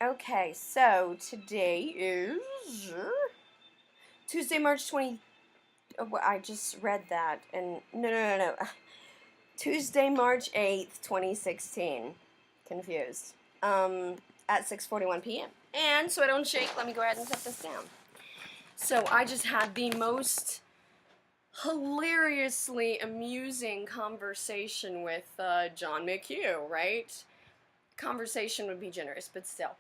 Okay, so today is Tuesday, March 20. Oh, well, I just read that, and no. Tuesday, March 8th, 2016. Confused. At 6:41 p.m. And so I don't shake, let me go ahead and set this down. So I just had the most hilariously amusing conversation with John McHugh, right? Conversation would be generous, but still.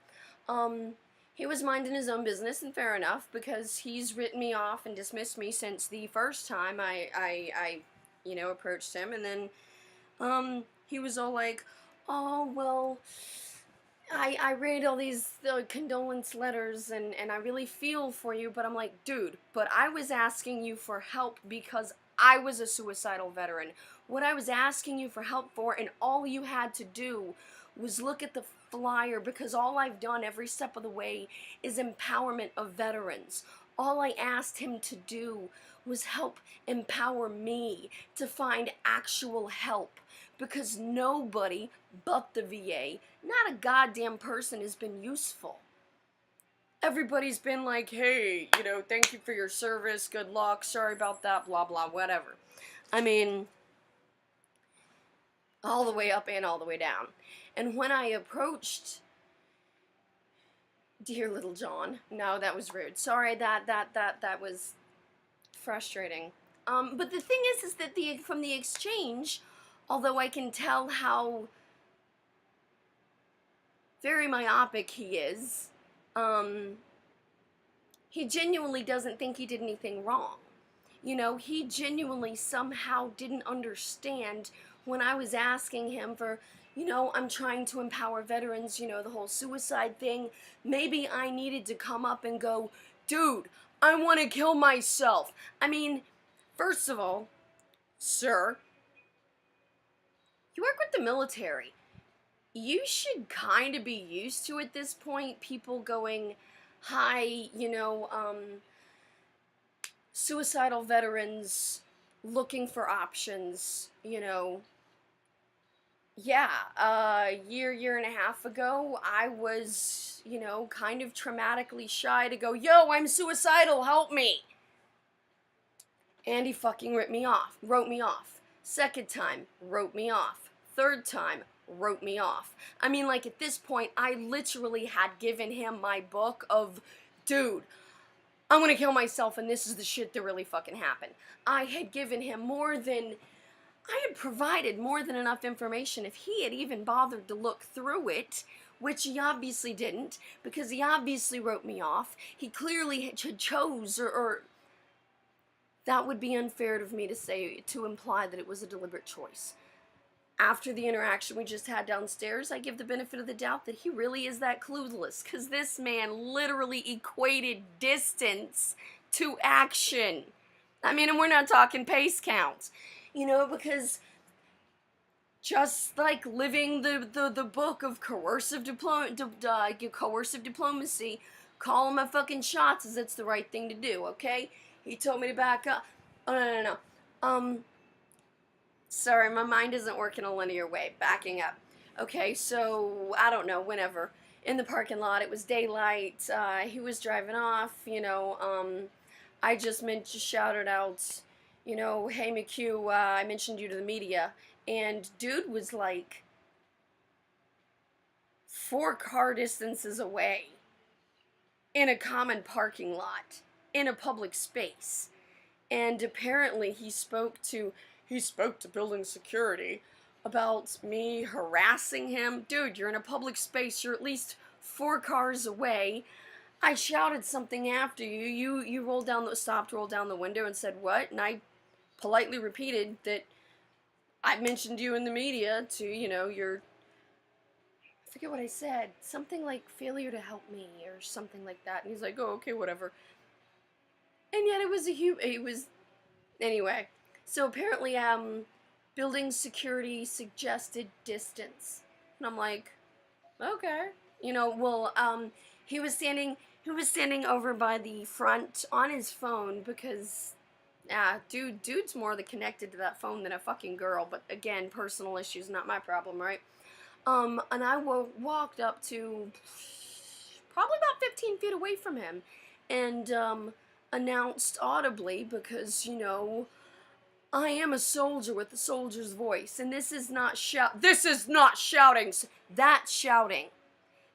Um, he was minding his own business, and fair enough, because he's written me off and dismissed me since the first time I approached him, and then, he was all like, oh, well, I read all these condolence letters, and I really feel for you, but I'm like, dude, but I was asking you for help because I was a suicidal veteran. What I was asking you for help for, and all you had to do was look at the flyer, because all I've done every step of the way is empowerment of veterans. All I asked him to do was help empower me to find actual help, because nobody but the VA, not a goddamn person, has been useful. Everybody's been like, hey, thank you for your service, good luck, sorry about that, blah, blah, whatever. I mean, all the way up and all the way down. And when I approached dear little John, no, that was rude. Sorry, that was frustrating. But the thing is that from the exchange, although I can tell how very myopic he is, he genuinely doesn't think he did anything wrong. He genuinely somehow didn't understand when I was asking him for, I'm trying to empower veterans, the whole suicide thing. Maybe I needed to come up and go, dude, I want to kill myself. I mean, first of all, sir, you work with the military. You should kind of be used to at this point people going, hi, suicidal veterans looking for options, yeah, a year and a half ago, I was, kind of traumatically shy to go, yo, I'm suicidal, help me. And he fucking wrote me off. Second time, wrote me off. Third time, wrote me off. I mean, like, at this point, I literally had given him my book of, dude, I'm gonna kill myself, and this is the shit that really fucking happened. I had given him I had provided more than enough information if he had even bothered to look through it, which he obviously didn't, because he obviously wrote me off. He clearly had chose, or that would be unfair of me to imply that it was a deliberate choice. After the interaction we just had downstairs, I give the benefit of the doubt that he really is that clueless, because this man literally equated distance to action. I mean, and we're not talking pace counts, because just like living the book of coercive diplomacy, calling my fucking shots as it's the right thing to do, okay? He told me to back up. Oh, no. Sorry, my mind isn't working a linear way. Backing up. Okay, so, I don't know, whenever. In the parking lot, it was daylight, he was driving off, I just shouted out, hey McHugh, I mentioned you to the media, and dude was like 4 car distances away, in a common parking lot, in a public space, and apparently he spoke to building security about me harassing him. Dude, you're in a public space, you're at least 4 cars away. I shouted something after you. You stopped, rolled down the window, and said, what? And I politely repeated that I mentioned you in the media to, your, I forget what I said. Something like failure to help me or something like that. And he's like, oh, okay, whatever. And yet it was, anyway. So apparently, building security suggested distance. And I'm like, okay. He was standing over by the front on his phone because, dude's more connected to that phone than a fucking girl. But again, personal issues, not my problem, right? And I walked up to probably about 15 feet away from him, and announced audibly, because, you know, I am a soldier with a soldier's voice, and this is not shouting. That's shouting.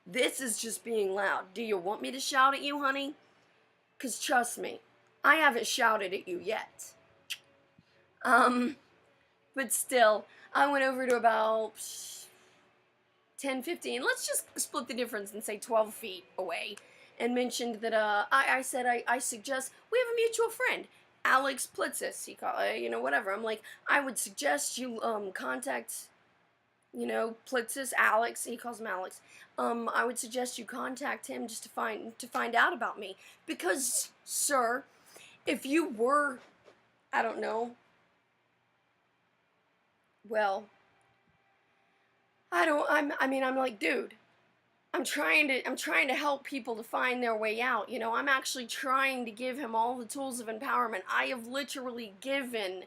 This is just being loud. Do you want me to shout at you, honey? Because trust me, I haven't shouted at you yet. But still, I went over to about 10, 15, let's just split the difference and say 12 feet away, and mentioned that, I said, I suggest, we have a mutual friend, Alex Plitzis, he called, you know, whatever. I'm like, I would suggest you, contact, you know, Plitzis, Alex, he calls him Alex. I would suggest you contact him just to find out about me. Because, sir, if you were, I don't know, well, I'm like, dude, I'm trying to help people to find their way out. You know, I'm actually trying to give him all the tools of empowerment. I have literally given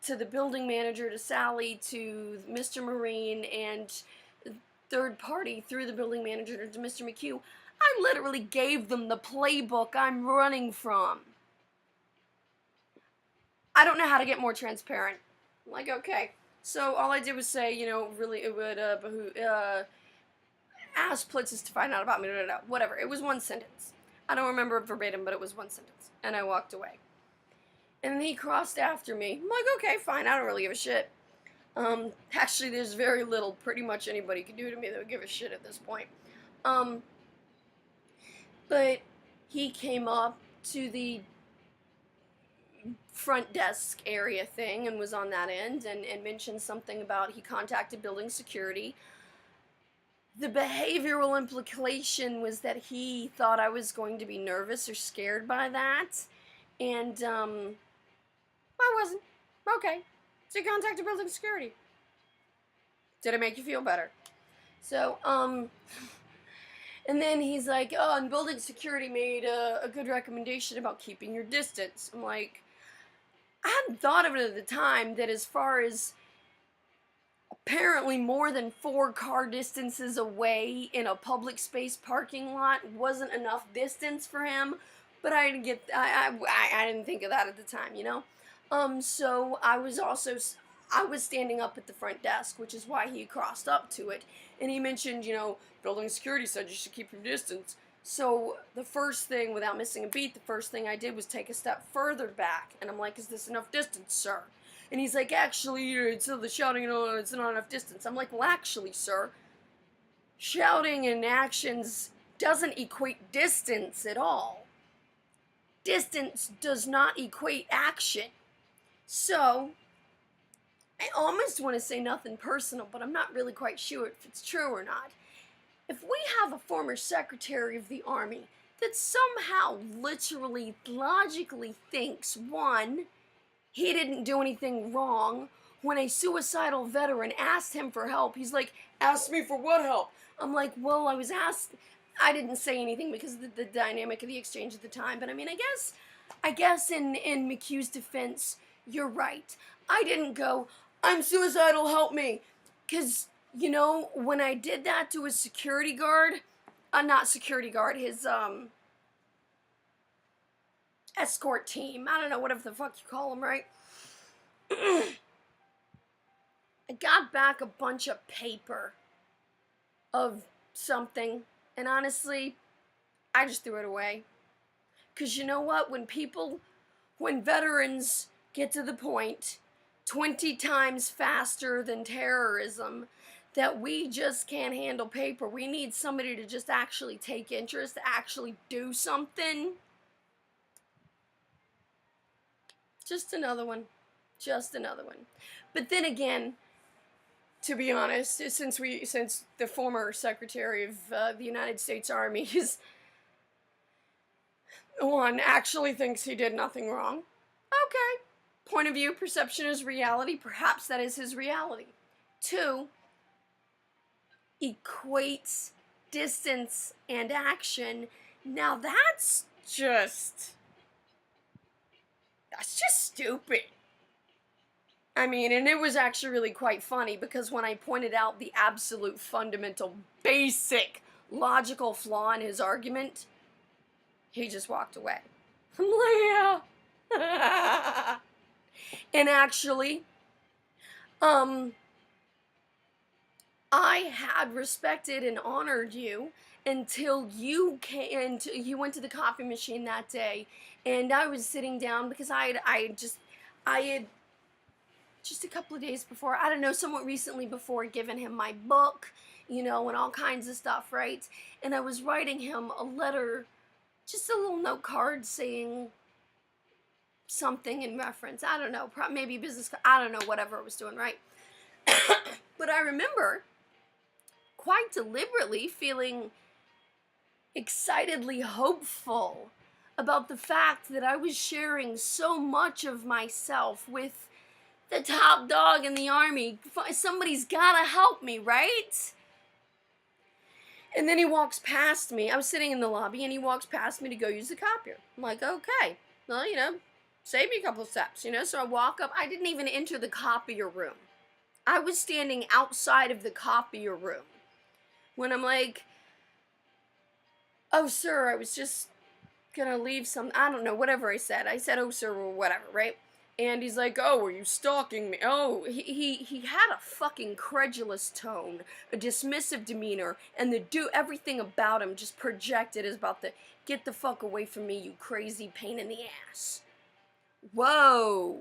to the building manager, to Sally, to Mr. Marine, and third party through the building manager to Mr. McHugh. I literally gave them the playbook I'm running from. I don't know how to get more transparent. I'm like, okay. So all I did was say, you know, really, it would ask Plitzis to find out about me, whatever. It was one sentence. I don't remember it verbatim, but it was one sentence. And I walked away. And then he crossed after me. I'm like, okay, fine, I don't really give a shit. Actually, there's very little pretty much anybody could do to me that would give a shit at this point. But he came up to the front desk area thing and was on that end, and mentioned something about he contacted building security. The behavioral implication was that he thought I was going to be nervous or scared by that, and I wasn't. Okay, so he contacted building security. Did it make you feel better? So and then he's like, oh, and building security made a good recommendation about keeping your distance. I'm like, I hadn't thought of it at the time, that as far as apparently more than 4 car distances away in a public space parking lot wasn't enough distance for him. But I didn't think of that at the time, you know? So I was standing up at the front desk, which is why he crossed up to it. And he mentioned, you know, building security said you should keep your distance. So the first thing, without missing a beat, the first thing I did was take a step further back. And I'm like, is this enough distance, sir? And he's like, actually, it's the shouting, you know, it's not enough distance. I'm like, well, actually, sir, shouting and actions doesn't equate distance at all. Distance does not equate action. So, I almost want to say nothing personal, but I'm not really quite sure if it's true or not. If we have a former Secretary of the Army that somehow literally, logically thinks, one, he didn't do anything wrong, when a suicidal veteran asked him for help, he's like, ask me for what help? I'm like, well, I was asked, I didn't say anything because of the dynamic of the exchange at the time, but I mean, I guess in McHugh's defense, you're right. I didn't go, I'm suicidal, help me. Because, you know, when I did that to his security guard, not security guard, his, escort team, I don't know, whatever the fuck you call them, right? I got back a bunch of paper of something, and honestly, I just threw it away. Because you know what? When veterans get to the point 20 times faster than terrorism that we just can't handle paper, we need somebody to just actually take interest, to actually do something. Just another one. But then again, to be honest, since the former Secretary of the United States Army is one actually thinks he did nothing wrong. Okay. Point of view, perception is reality. Perhaps that is his reality. 2, equates distance and action. Now that's just stupid. I mean, and it was actually really quite funny because when I pointed out the absolute fundamental basic logical flaw in his argument, he just walked away. I'm like, yeah. And actually, I had respected and honored you until you came, and you went to the coffee machine that day, and I was sitting down because I had just a couple of days before, I don't know, somewhat recently before, given him my book, and all kinds of stuff, right? And I was writing him a letter, just a little note card saying something in reference, I don't know, maybe business, I don't know, whatever I was doing, right? But I remember quite deliberately feeling excitedly hopeful about the fact that I was sharing so much of myself with the top dog in the army. Somebody's gotta help me, right? And then he walks past me. I was sitting in the lobby, and he walks past me to go use the copier. I'm like, okay, well, save me a couple of steps, So I walk up. I didn't even enter the copier room. I was standing outside of the copier room when I'm like, oh, sir, I was just gonna leave some, I don't know, whatever I said. I said, oh, sir, or whatever, right? And he's like, oh, were you stalking me? Oh, he had a fucking credulous tone, a dismissive demeanor, and everything about him just projected as about the, get the fuck away from me, you crazy pain in the ass. Whoa.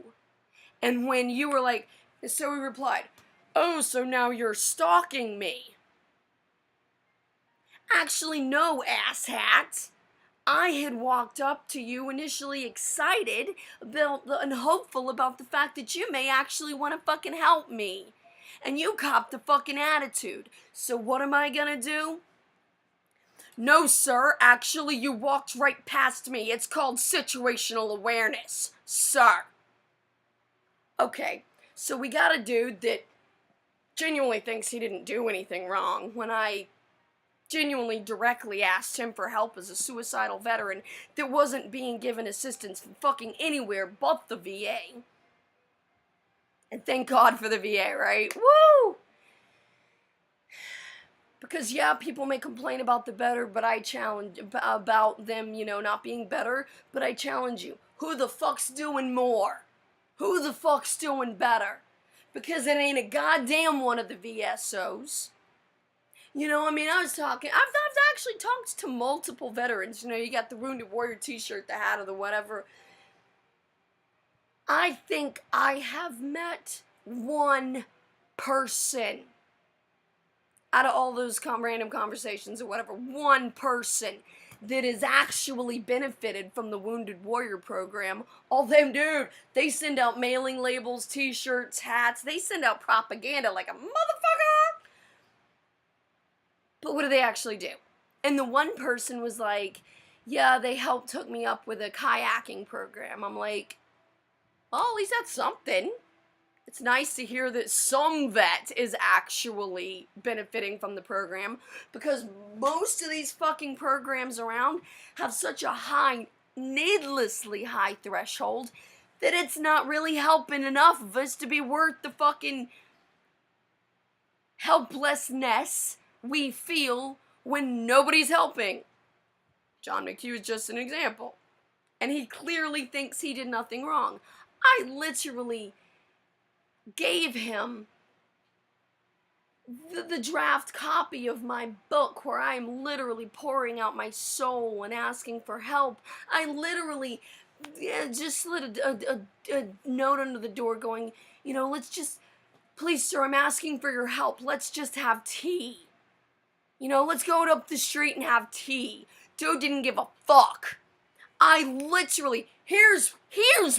And when you were like, so he replied, oh, so now you're stalking me. Actually, no, asshat. I had walked up to you initially excited and hopeful about the fact that you may actually want to fucking help me. And you copped the fucking attitude. So what am I gonna do? No, sir, actually you walked right past me. It's called situational awareness, sir. Okay, so we got a dude that genuinely thinks he didn't do anything wrong when I genuinely directly asked him for help as a suicidal veteran that wasn't being given assistance from fucking anywhere but the VA. And thank God for the VA, right? Woo! Because yeah, people may complain about the better, but I challenge about them, not being better, but I challenge you. Who the fuck's doing more? Who the fuck's doing better? Because it ain't a goddamn one of the VSOs. I was talking, I've actually talked to multiple veterans. You got the Wounded Warrior t-shirt, the hat, or the whatever. I think I have met one person out of all those random conversations or whatever, one person that has actually benefited from the Wounded Warrior program. Although, dude, they send out mailing labels, t-shirts, hats, they send out propaganda like a motherfucker. But what do they actually do? And the one person was like, yeah, they hook me up with a kayaking program. I'm like, well, at least that's something. It's nice to hear that some vet is actually benefiting from the program, because most of these fucking programs around have such a high, needlessly high threshold that it's not really helping enough of us to be worth the fucking helplessness we feel when nobody's helping. John McHugh is just an example. And he clearly thinks he did nothing wrong. I literally gave him the draft copy of my book where I'm literally pouring out my soul and asking for help. I literally just slid a note under the door going, let's just, please sir, I'm asking for your help. Let's just have tea. Let's go up the street and have tea. Dude didn't give a fuck. I literally, here's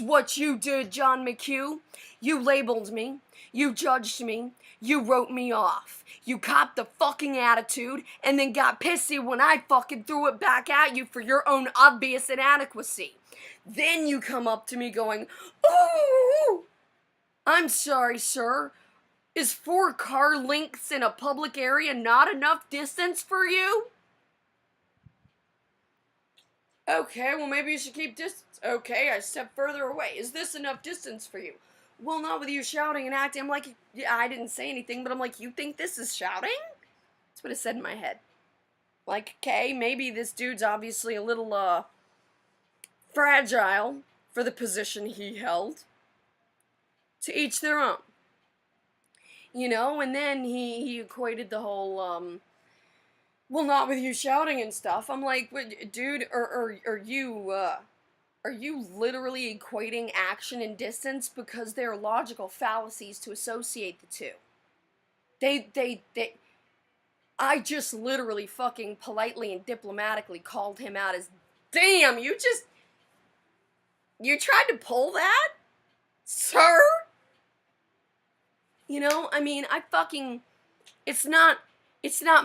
what you did, John McHugh. You labeled me. You judged me. You wrote me off. You copped the fucking attitude and then got pissy when I fucking threw it back at you for your own obvious inadequacy. Then you come up to me going, ooh, I'm sorry, sir. Is 4 car lengths in a public area not enough distance for you? Okay, well maybe you should keep distance. Okay, I step further away. Is this enough distance for you? Well, not with you shouting and acting. I'm like, yeah, I didn't say anything, but I'm like, you think this is shouting? That's what it said in my head. Like, okay, maybe this dude's obviously a little, fragile for the position he held. To each their own. And then he equated the whole, well, not with you shouting and stuff. I'm like, dude, are you literally equating action and distance? Because they're logical fallacies to associate the two. I just literally fucking politely and diplomatically called him out as, damn, you tried to pull that? Sir? I mean, it's not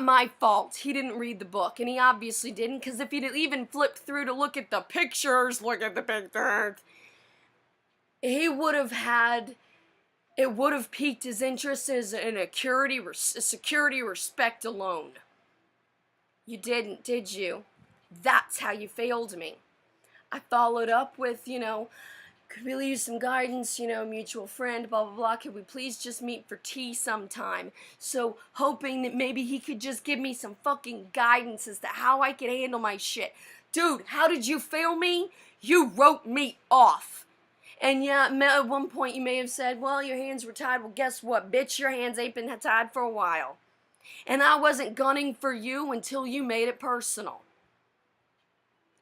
my fault he didn't read the book, and he obviously didn't, because if he'd even flipped through to look at the pictures, it would have piqued his interest as in a security respect alone. You didn't, did you? That's how you failed me. I followed up with, could we use some guidance, mutual friend, blah, blah, blah. Could we please just meet for tea sometime? So, hoping that maybe he could just give me some fucking guidance as to how I could handle my shit. Dude, how did you fail me? You wrote me off. And yeah, at one point you may have said, well, your hands were tied. Well, guess what, bitch? Your hands ain't been tied for a while. And I wasn't gunning for you until you made it personal.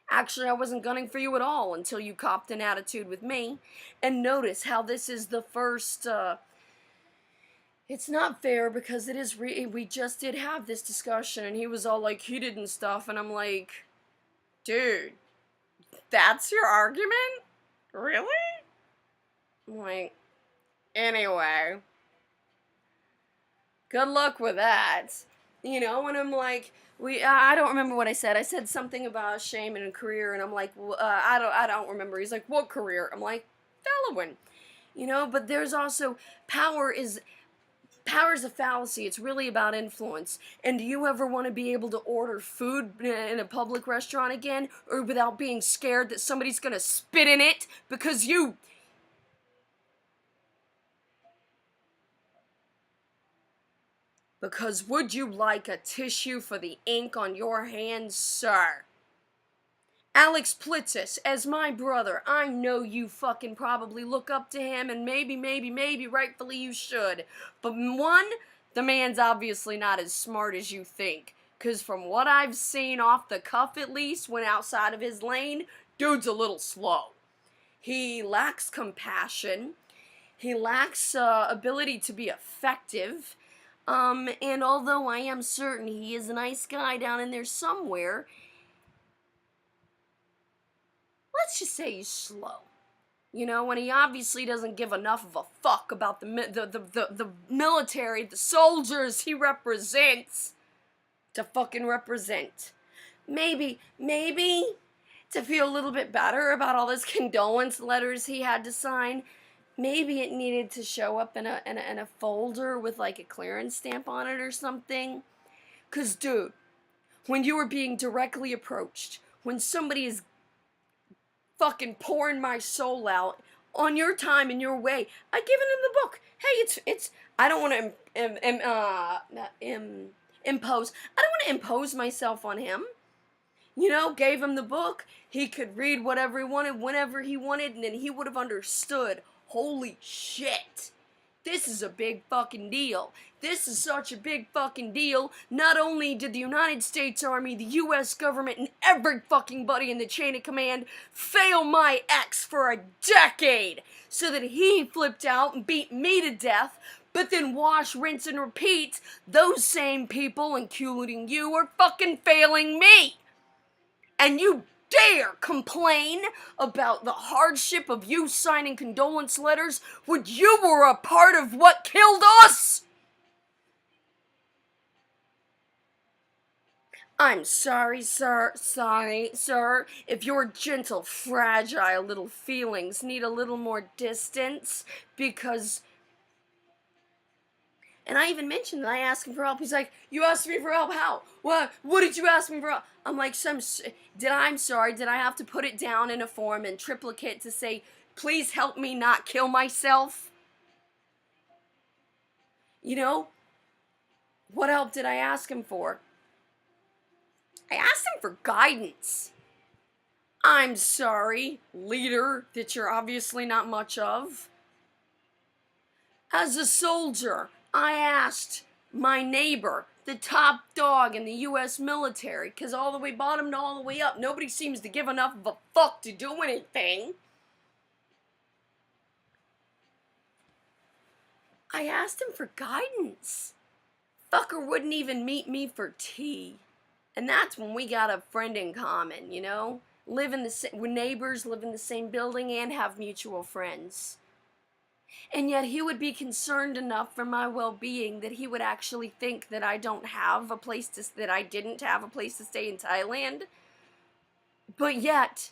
Actually, I wasn't gunning for you at all until you copped an attitude with me. And notice how this is the first, it's not fair because it is, we just did have this discussion and he was all like heated and stuff. And I'm like, dude, that's your argument? Really? I'm like, anyway, good luck with that. And I'm like, I don't remember what I said. I said something about shame and a career, and I'm like, I don't remember. He's like, what career? I'm like, following. But there's also, power is a fallacy. It's really about influence. And do you ever want to be able to order food in a public restaurant again, or without being scared that somebody's gonna spit in it because you... Because would you like a tissue for the ink on your hands, sir? Alex Plitzis, as my brother, I know you fucking probably look up to him, and maybe, rightfully you should. But one, the man's obviously not as smart as you think. Because from what I've seen off the cuff at least, when outside of his lane, dude's a little slow. He lacks compassion. He lacks ability to be effective. And although I am certain he is a nice guy down in there somewhere, let's just say he's slow. When he obviously doesn't give enough of a fuck about the military, the soldiers he represents, to fucking represent. Maybe, to feel a little bit better about all those condolence letters he had to sign, maybe it needed to show up in a folder with like a clearance stamp on it or something. 'Cause dude, when you are being directly approached, when somebody is fucking pouring my soul out on your time and your way, I've given him the book. Hey, it's I don't want to impose. I don't want to impose myself on him. Gave him the book. He could read whatever he wanted, whenever he wanted, and then he would have understood. Holy shit. This is a big fucking deal. This is such a big fucking deal. Not only did the United States Army, the U.S. government, and every fucking buddy in the chain of command fail my ex for a decade so that he flipped out and beat me to death, but then wash, rinse, and repeat, those same people, including you, are fucking failing me. And you dare complain about the hardship of you signing condolence letters when you were a part of what killed us? I'm sorry, sir, if your gentle, fragile little feelings need a little more distance, because... And I even mentioned that I asked him for help. He's like, you asked me for help? How? What did you ask me for help? I'm like, did I have to put it down in a form in triplicate to say, please help me not kill myself? What help did I ask him for? for guidance. I'm sorry, leader that you're obviously not much of. As a soldier, I asked my neighbor, the top dog in the U.S. military, because all the way bottom to all the way up, nobody seems to give enough of a fuck to do anything. I asked him for guidance. Fucker wouldn't even meet me for tea. And that's when we got a friend in common, you know? We're neighbors, live in the same building, and have mutual friends. And yet he would be concerned enough for my well-being that he would actually think that I didn't have a place to stay in Thailand. But yet,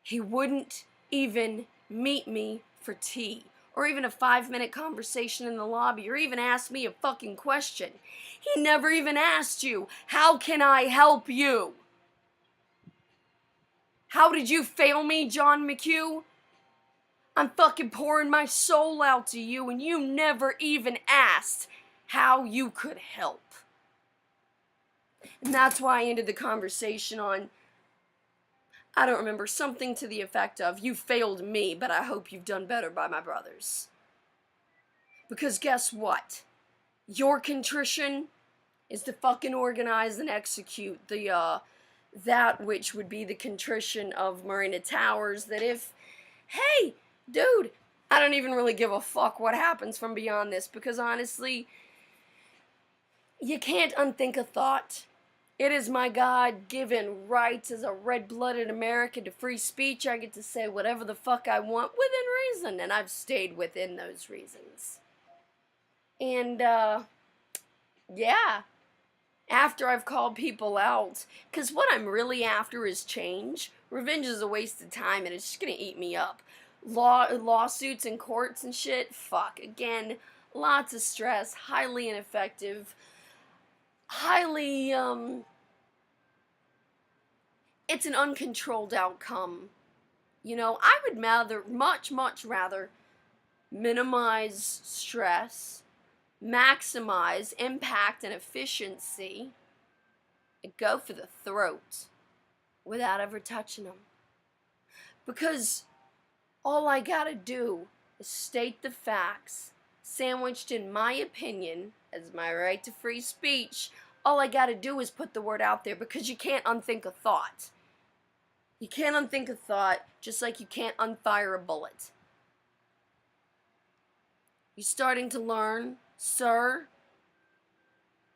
he wouldn't even meet me for tea, or even a 5-minute conversation in the lobby, or even ask me a fucking question. He never even asked you, how can I help you? How did you fail me, John McHugh? I'm fucking pouring my soul out to you, and you never even asked how you could help. And that's why I ended the conversation on, I don't remember, something to the effect of, you failed me, but I hope you've done better by my brothers. Because guess what? Your contrition is to fucking organize and execute that which would be the contrition of Marina Towers, that if, hey, dude, I don't even really give a fuck what happens from beyond this, because honestly, you can't unthink a thought. It is my God-given right as a red-blooded American to free speech. I get to say whatever the fuck I want within reason, and I've stayed within those reasons. And, yeah, after I've called people out, because what I'm really after is change. Revenge is a waste of time, and it's just gonna eat me up. Lawsuits and courts and shit, fuck. Again, lots of stress, highly ineffective, highly, it's an uncontrolled outcome. You know, I would much rather minimize stress, maximize impact and efficiency, and go for the throat without ever touching them. Because all I gotta do is state the facts, sandwiched in my opinion as my right to free speech. All I gotta do is put the word out there, because you can't unthink a thought. You can't unthink a thought, just like you can't unfire a bullet. You starting to learn, sir?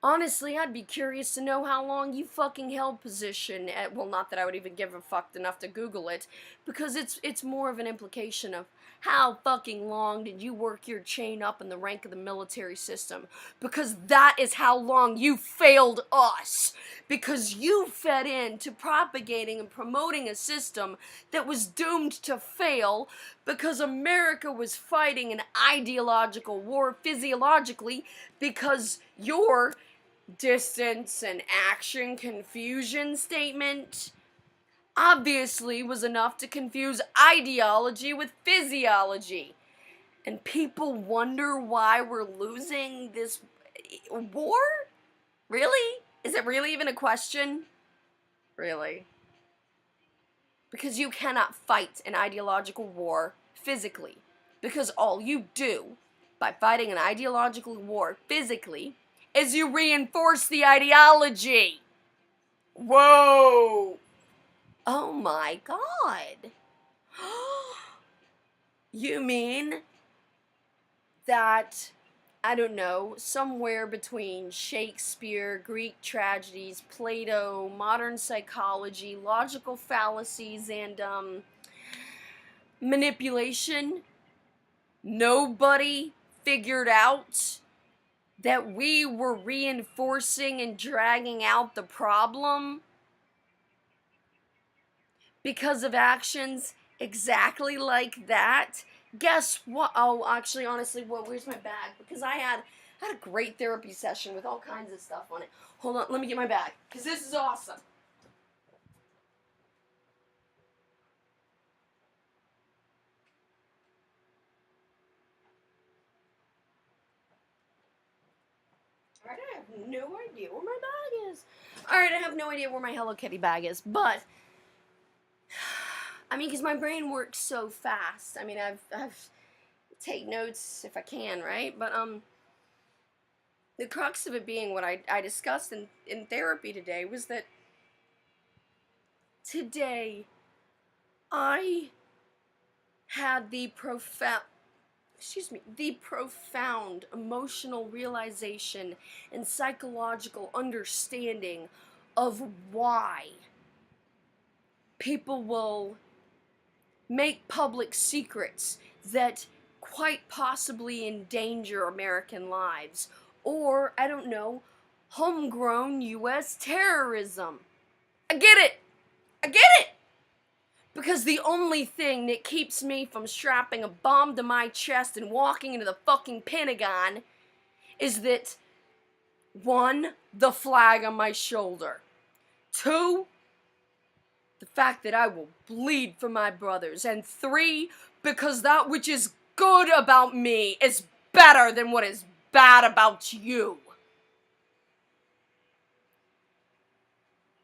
Honestly, I'd be curious to know how long you fucking held position at, well, not that I would even give a fuck enough to Google it, because it's more of an implication of how fucking long did you work your chain up in the rank of the military system, because that is how long you failed us, because you fed in to propagating and promoting a system that was doomed to fail, because America was fighting an ideological war physiologically, because your distance and action confusion statement obviously was enough to confuse ideology with physiology. And people wonder why we're losing this war? Really? Is it really even a question? Really? Because you cannot fight an ideological war physically. Because all you do by fighting an ideological war physically is you reinforce the ideology. Whoa. Oh my God. You mean that, I don't know, somewhere between Shakespeare, Greek tragedies, Plato, modern psychology, logical fallacies, and manipulation, nobody figured out that we were reinforcing and dragging out the problem because of actions exactly like that? Guess what? Oh, actually, honestly, well, where's my bag? Because I had a great therapy session with all kinds of stuff on it. Hold on, let me get my bag, because this is awesome. I have no idea where my bag is. Alright, I have no idea where my Hello Kitty bag is, but I mean, because my brain works so fast. I mean, I've take notes if I can, right? But the crux of it being what I discussed in therapy today was that today I had the profound emotional realization and psychological understanding of why people will make public secrets that quite possibly endanger American lives, or, I don't know, homegrown US terrorism. I get it! I get it! Because the only thing that keeps me from strapping a bomb to my chest and walking into the fucking Pentagon is that, 1, the flag on my shoulder. 2, the fact that I will bleed for my brothers. And 3, because that which is good about me is better than what is bad about you.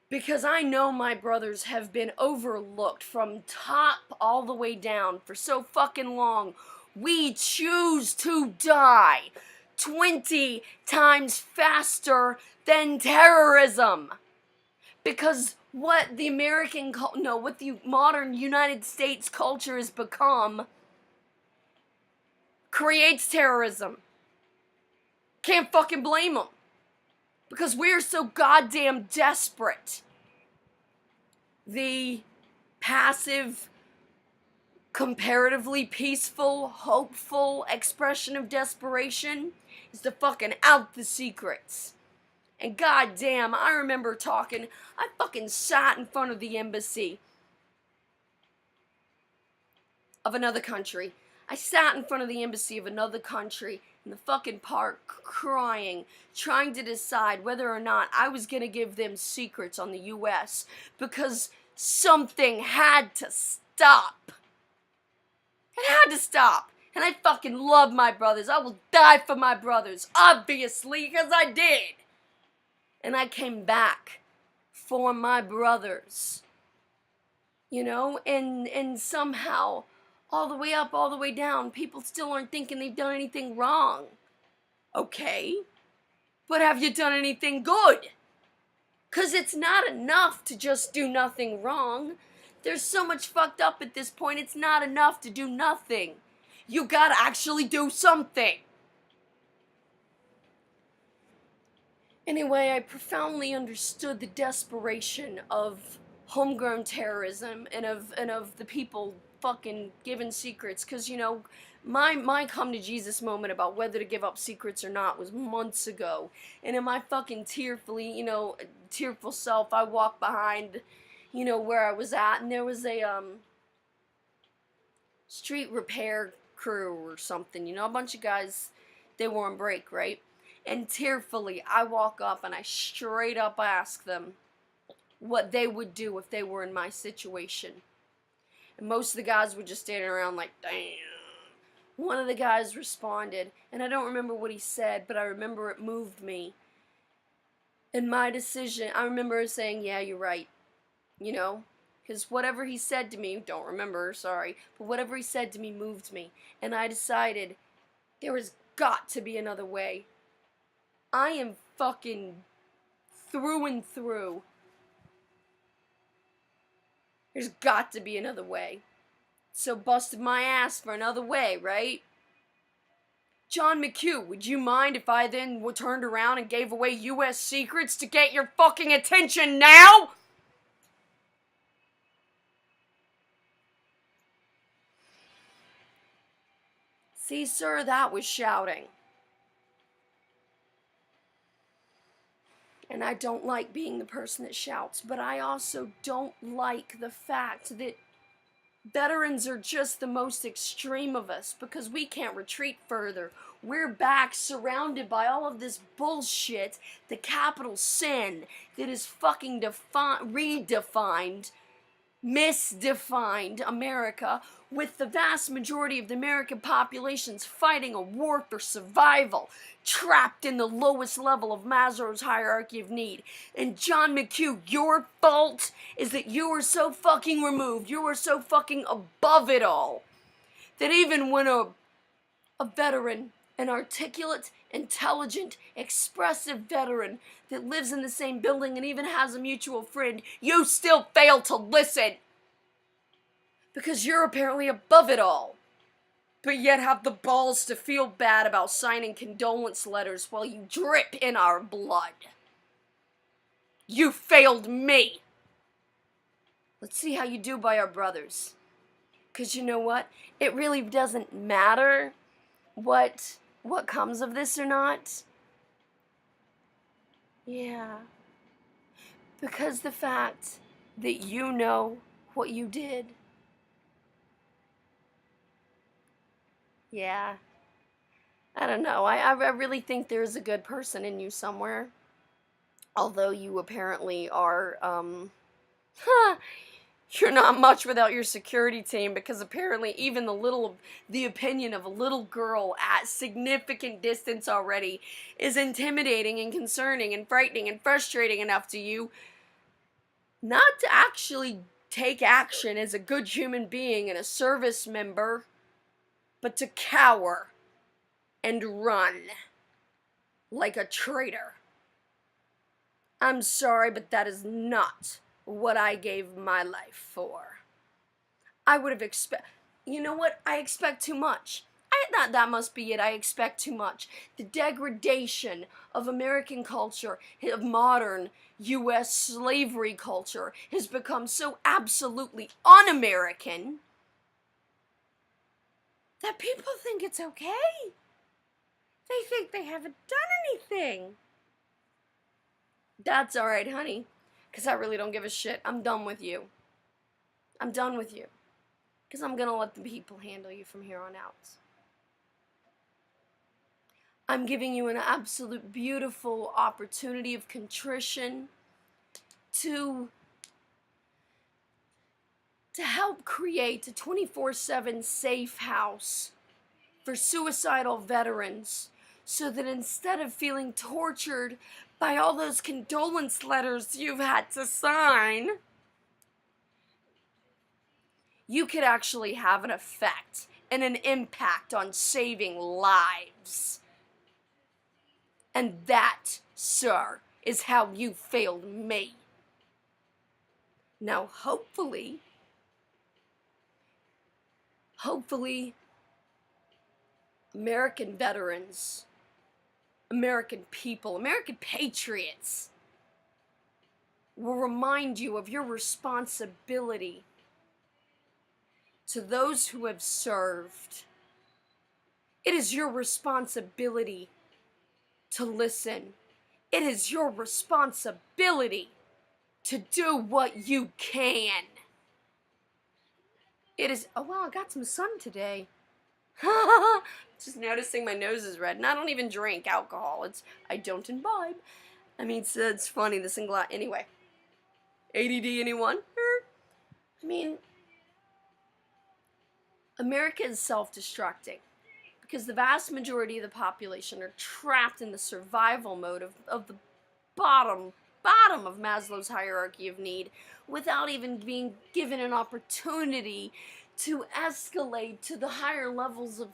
Because I know my brothers have been overlooked from top all the way down for so fucking long. We choose to die 20 times faster than terrorism. Because what the what the modern United States culture has become creates terrorism. Can't fucking blame them. Because we're so goddamn desperate. The passive, comparatively peaceful, hopeful expression of desperation is to fucking out the secrets. And goddamn, I remember I fucking sat in front of the embassy of another country. I sat in front of the embassy of another country in the fucking park crying, trying to decide whether or not I was gonna give them secrets on the US because something had to stop. It had to stop. And I fucking love my brothers. I will die for my brothers, obviously, because I did. And I came back for my brothers. You know, and somehow, all the way up, all the way down, people still aren't thinking they've done anything wrong. Okay, but have you done anything good? Because it's not enough to just do nothing wrong. There's so much fucked up at this point, it's not enough to do nothing. You gotta actually do something. Anyway, I profoundly understood the desperation of homegrown terrorism and of the people fucking giving secrets, because, you know, my come to Jesus moment about whether to give up secrets or not was months ago, and in my fucking tearful self, I walked behind, where I was at, and there was a street repair crew or something, a bunch of guys, they were on break, right? And tearfully, I walk up and I straight up ask them what they would do if they were in my situation. And most of the guys were just standing around like, damn. One of the guys responded, and I don't remember what he said, but I remember it moved me. And my decision, I remember saying, yeah, you're right. Because whatever he said to me, don't remember, sorry, but whatever he said to me moved me. And I decided there has got to be another way. I am fucking through and through. There's got to be another way. So busted my ass for another way, right? John McHugh, would you mind if I then turned around and gave away US secrets to get your fucking attention now? See, sir, that was shouting. And I don't like being the person that shouts, but I also don't like the fact that veterans are just the most extreme of us because we can't retreat further. We're back surrounded by all of this bullshit, the capital sin that is fucking redefined misdefined America, with the vast majority of the American populations fighting a war for survival, trapped in the lowest level of Maslow's hierarchy of need. And John McHugh, your fault is that you are so fucking removed, you are so fucking above it all, that even when a veteran, an articulate, intelligent, expressive veteran that lives in the same building and even has a mutual friend, you still fail to listen. Because you're apparently above it all. But yet have the balls to feel bad about signing condolence letters while you drip in our blood. You failed me. Let's see how you do by our brothers. Because you know what? It really doesn't matter what comes of this or not. Yeah. Because the fact that you know what you did. Yeah. I don't know. I really think there's a good person in you somewhere. Although you apparently are, you're not much without your security team, because apparently even the opinion of a little girl at significant distance already is intimidating and concerning and frightening and frustrating enough to you not to actually take action as a good human being and a service member, but to cower and run like a traitor. I'm sorry, but that is not what I gave my life for. I would have you know what? I expect too much. That must be it. I expect too much. The degradation of American culture, of modern U.S. slavery culture, has become so absolutely un-American that people think it's okay. They think they haven't done anything. That's alright, honey, because I really don't give a shit. I'm done with you. I'm done with you. Because I'm going to let the people handle you from here on out. I'm giving you an absolute beautiful opportunity of contrition to help create a 24/7 safe house for suicidal veterans, so that instead of feeling tortured by all those condolence letters you've had to sign, you could actually have an effect and an impact on saving lives. And that, sir, is how you failed me. Now, hopefully, American veterans, American people, American patriots will remind you of your responsibility to those who have served. It is your responsibility to listen. It is your responsibility to do what you can. It is, oh wow, I got some sun today. Just noticing my nose is red, and I don't even drink alcohol. I don't imbibe. I mean, it's funny, the single, anyway. ADD anyone? I mean, America is self-destructing because the vast majority of the population are trapped in the survival mode of the bottom of Maslow's hierarchy of need, without even being given an opportunity to escalate to the higher levels of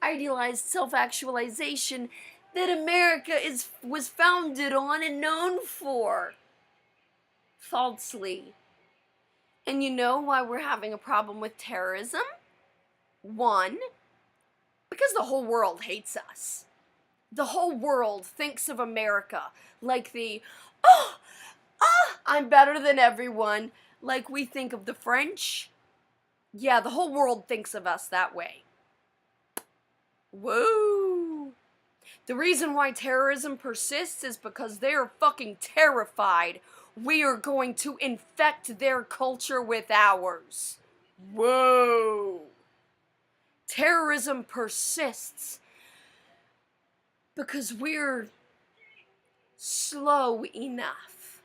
idealized self-actualization that America was founded on and known for. Falsely. And you know why we're having a problem with terrorism? One, because the whole world hates us. The whole world thinks of America like I'm better than everyone, like we think of the French. Yeah, the whole world thinks of us that way. Whoa. The reason why terrorism persists is because they're fucking terrified we are going to infect their culture with ours. Whoa. Terrorism persists because we're slow enough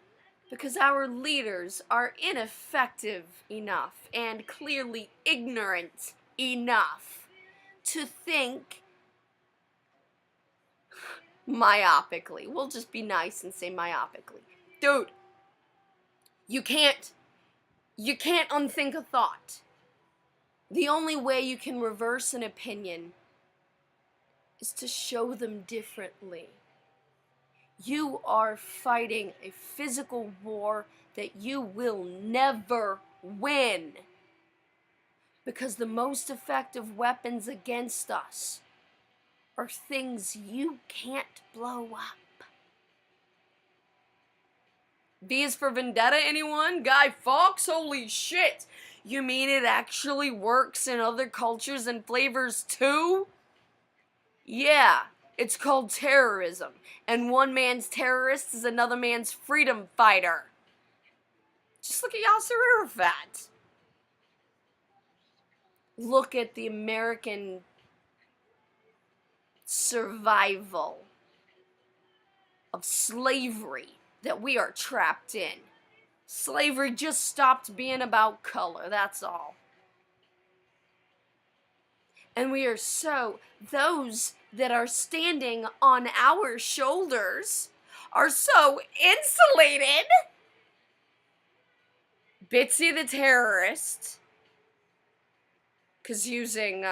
Because our leaders are ineffective enough and clearly ignorant enough to think myopically. We'll just be nice and say myopically. Dude, you can't unthink a thought. The only way you can reverse an opinion is to show them differently. You are fighting a physical war that you will never win. Because the most effective weapons against us are things you can't blow up. V is for Vendetta, anyone? Guy Fawkes? Holy shit! You mean it actually works in other cultures and flavors too? Yeah, it's called terrorism. And one man's terrorist is another man's freedom fighter. Just look at Yasser Arafat. Look at the American survival of slavery that we are trapped in. Slavery just stopped being about color, that's all. And we are those that are standing on our shoulders are so insulated. Bitsy the terrorist, because using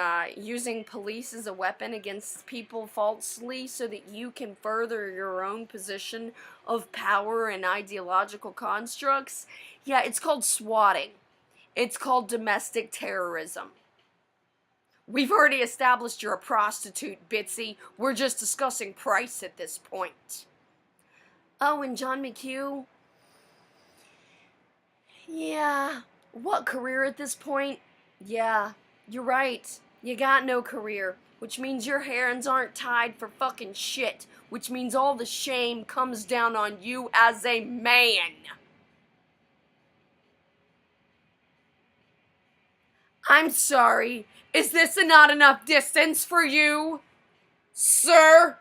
police as a weapon against people falsely so that you can further your own position of power and ideological constructs, yeah, it's called swatting. It's called domestic terrorism. We've already established you're a prostitute, Bitsy. We're just discussing price at this point. Oh, and John McHugh? Yeah, what career at this point? Yeah, you're right. You got no career, which means your hands aren't tied for fucking shit, which means all the shame comes down on you as a man. I'm sorry, is this not enough distance for you, sir?